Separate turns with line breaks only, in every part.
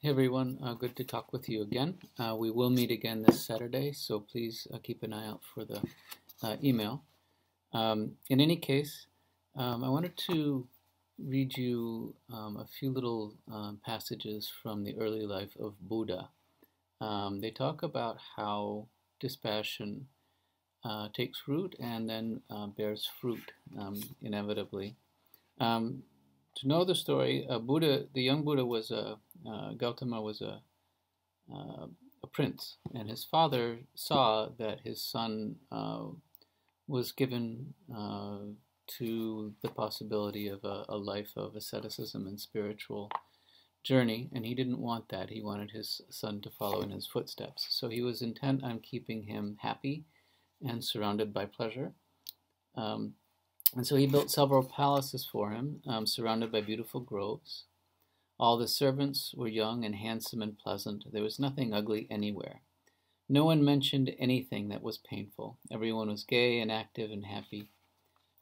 Hey everyone, good to talk with you again. We will meet again this Saturday, so please keep an eye out for the email. In any case, I wanted to read you a few little passages from the early life of Buddha. They talk about how dispassion takes root and then bears fruit inevitably. Um, to know the story, the young Buddha Gautama was a prince, and his father saw that his son was given to the possibility of a life of asceticism and spiritual journey, and he didn't want that. He wanted his son to follow in his footsteps. So he was intent on keeping him happy and surrounded by pleasure. Um, and so he built several palaces for him, surrounded by beautiful groves. All the servants were young and handsome and pleasant. There was nothing ugly anywhere. No one mentioned anything that was painful. Everyone was gay and active and happy.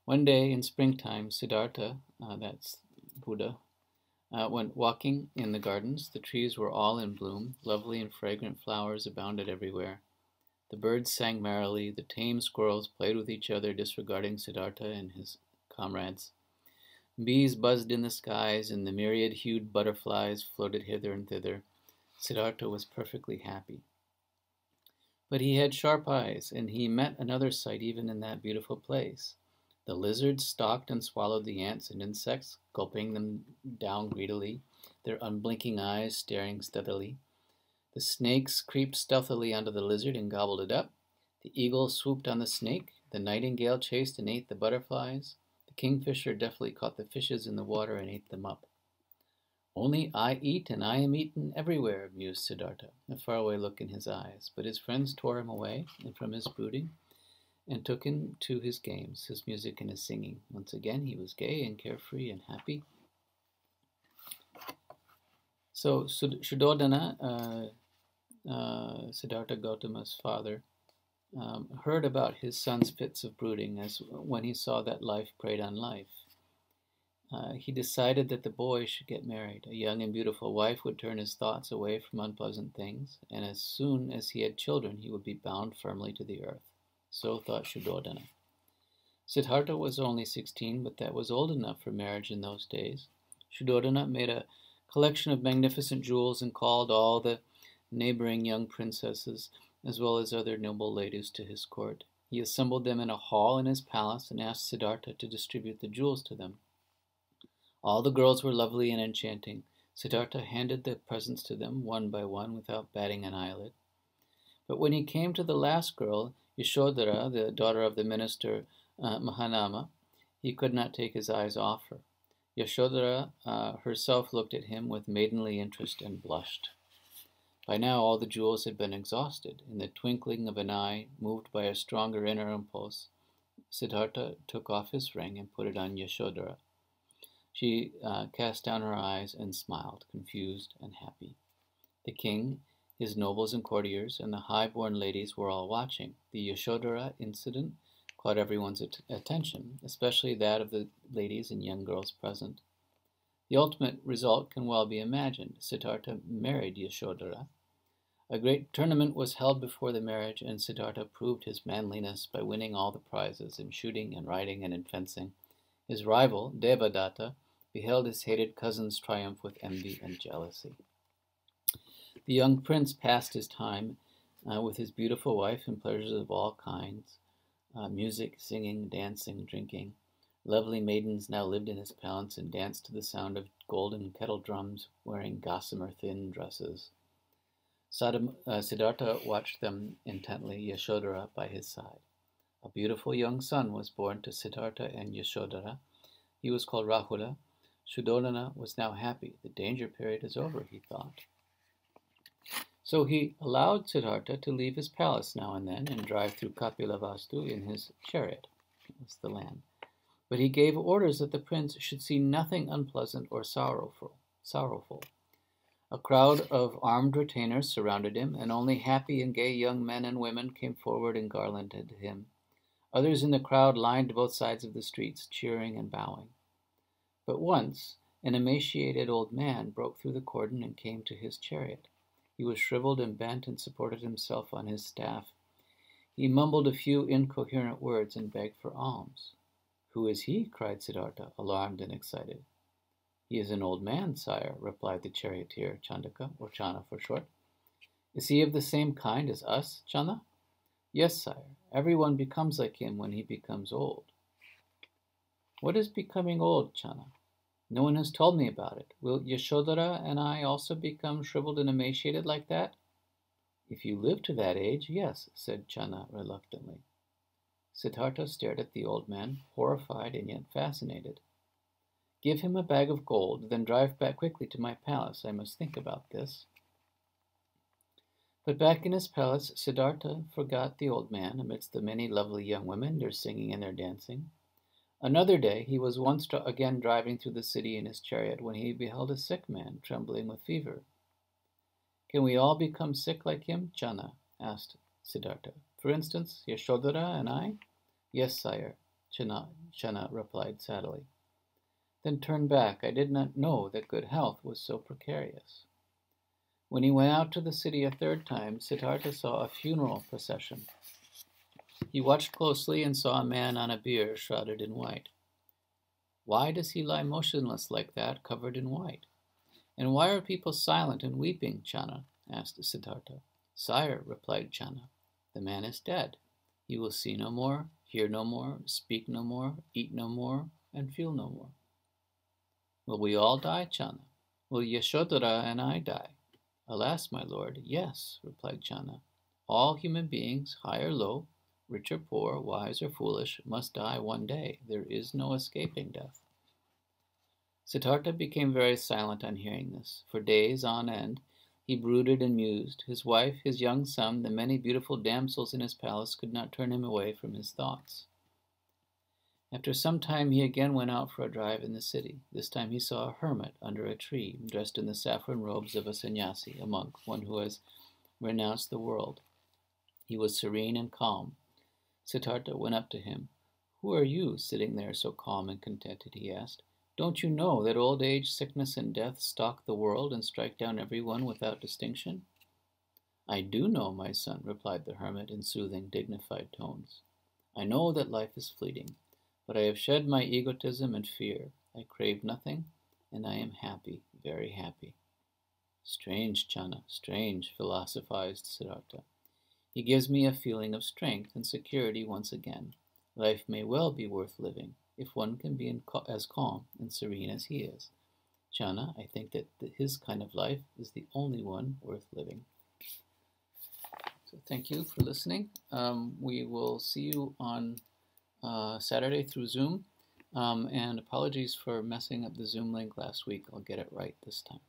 One day in springtime, Siddhartha, that's Buddha, went walking in the gardens. The trees were all in bloom. Lovely and fragrant flowers abounded everywhere. The birds sang merrily. The tame squirrels played with each other, disregarding Siddhartha and his comrades. Bees buzzed in the skies, and the myriad-hued butterflies floated hither and thither. Siddhartha was perfectly happy. But he had sharp eyes, and he met another sight even in that beautiful place. The lizards stalked and swallowed the ants and insects, gulping them down greedily, their unblinking eyes staring steadily. The snakes creeped stealthily onto the lizard and gobbled it up. The eagle swooped on the snake. The nightingale chased and ate the butterflies. The kingfisher deftly caught the fishes in the water and ate them up. Only I eat and I am eaten everywhere, mused Siddhartha, a faraway look in his eyes. But his friends tore him away and from his brooding and took him to his games, his music and his singing. Once again he was gay and carefree and happy. So Pseudo Donna, Siddhartha Gautama's father, heard about his son's fits of brooding as when he saw that life preyed on life. He decided that the boy should get married. A young and beautiful wife would turn his thoughts away from unpleasant things, and as soon as he had children, he would be bound firmly to the earth. So thought Shuddhodana. Siddhartha was only 16, but that was old enough for marriage in those days. Shuddhodana made a collection of magnificent jewels and called all the neighboring young princesses as well as other noble ladies to his court. He assembled them in a hall in his palace and asked Siddhartha to distribute the jewels to them. All the girls were lovely and enchanting. Siddhartha handed the presents to them one by one without batting an eyelid. But when he came to the last girl, Yashodhara, the daughter of the minister Mahanama, he could not take his eyes off her. Yashodhara herself looked at him with maidenly interest and blushed. By now all the jewels had been exhausted. In the twinkling of an eye, moved by a stronger inner impulse, Siddhartha took off his ring and put it on Yashodhara. She cast down her eyes and smiled, confused and happy. The king, his nobles and courtiers, and the high-born ladies were all watching. The Yashodhara incident caught everyone's attention, especially that of the ladies and young girls present. The ultimate result can well be imagined. Siddhartha married Yashodhara. A great tournament was held before the marriage, and Siddhartha proved his manliness by winning all the prizes in shooting and riding and in fencing. His rival, Devadatta, beheld his hated cousin's triumph with envy and jealousy. The young prince passed his time with his beautiful wife in pleasures of all kinds, music, singing, dancing, drinking. Lovely maidens now lived in his palace and danced to the sound of golden kettle drums, wearing gossamer thin dresses. Siddhartha watched them intently, Yashodhara by his side. A beautiful young son was born to Siddhartha and Yashodhara. He was called Rahula. Shuddhodana was now happy. The danger period is over, he thought. So he allowed Siddhartha to leave his palace now and then and drive through Kapilavastu in his chariot. That's the land. But he gave orders that the prince should see nothing unpleasant or sorrowful. A crowd of armed retainers surrounded him, and only happy and gay young men and women came forward and garlanded him. Others in the crowd lined both sides of the streets, cheering and bowing. But once, An emaciated old man broke through the cordon and came to his chariot. He was shriveled and bent and supported himself on his staff. He mumbled a few incoherent words and begged for alms. "Who is he?" cried Siddhartha, alarmed and excited. "He is an old man, sire," replied the charioteer, Chandaka, or Chana for short. "Is he of the same kind as us, Chana?" "Yes, sire. Everyone becomes like him when he becomes old." "What is becoming old, Chana?" "No one has told me about it. Will Yashodhara and I also become shriveled and emaciated like that?" "If you live to that age, yes," said Chana reluctantly. Siddhartha stared at the old man, horrified and yet fascinated. "Give him a bag of gold, then drive back quickly to my palace. I must think about this." But back in his palace, Siddhartha forgot the old man amidst the many lovely young women, their singing and their dancing. Another day he was once again driving through the city in his chariot when he beheld a sick man trembling with fever. "Can we all become sick like him, Chana?" asked Siddhartha. "For instance, Yashodhara and I?" "Yes, sire," Chana replied sadly. "Then turn back. I did not know that good health was so precarious." When he went out to the city a third time, Siddhartha saw a funeral procession. He watched closely and saw a man on a bier shrouded in white. "Why does he lie motionless like that, covered in white? And why are people silent and weeping, Chana?" asked Siddhartha. "Sire," replied Chana, "the man is dead. He will see no more, hear no more, speak no more, eat no more, and feel no more." "Will we all die, Chana? Will Yashodhara and I die?" "Alas, my lord, yes," replied Chana. "All human beings, high or low, rich or poor, wise or foolish, must die one day. There is no escaping death." Siddhartha became very silent on hearing this. For days on end he brooded and mused. His wife, his young son, the many beautiful damsels in his palace could not turn him away from his thoughts. After some time he again went out for a drive in the city. This time he saw a hermit under a tree, dressed in the saffron robes of a sannyasi, a monk, one who has renounced the world. He was serene and calm. Siddhartha went up to him. "Who are you, sitting there so calm and contented?" he asked. "Don't you know that old age, sickness, and death stalk the world and strike down everyone without distinction?" "I do know, my son," replied the hermit in soothing, dignified tones. "I know that life is fleeting, but I have shed my egotism and fear. I crave nothing, and I am happy, very happy." "Strange, Chana, strange," philosophized Siddhartha. "He gives me a feeling of strength and security once again. Life may well be worth living, if one can be as calm and serene as he is. Chana, I think that his kind of life is the only one worth living." So thank you for listening. We will see you on Saturday through Zoom. And apologies for messing up the Zoom link last week. I'll get it right this time.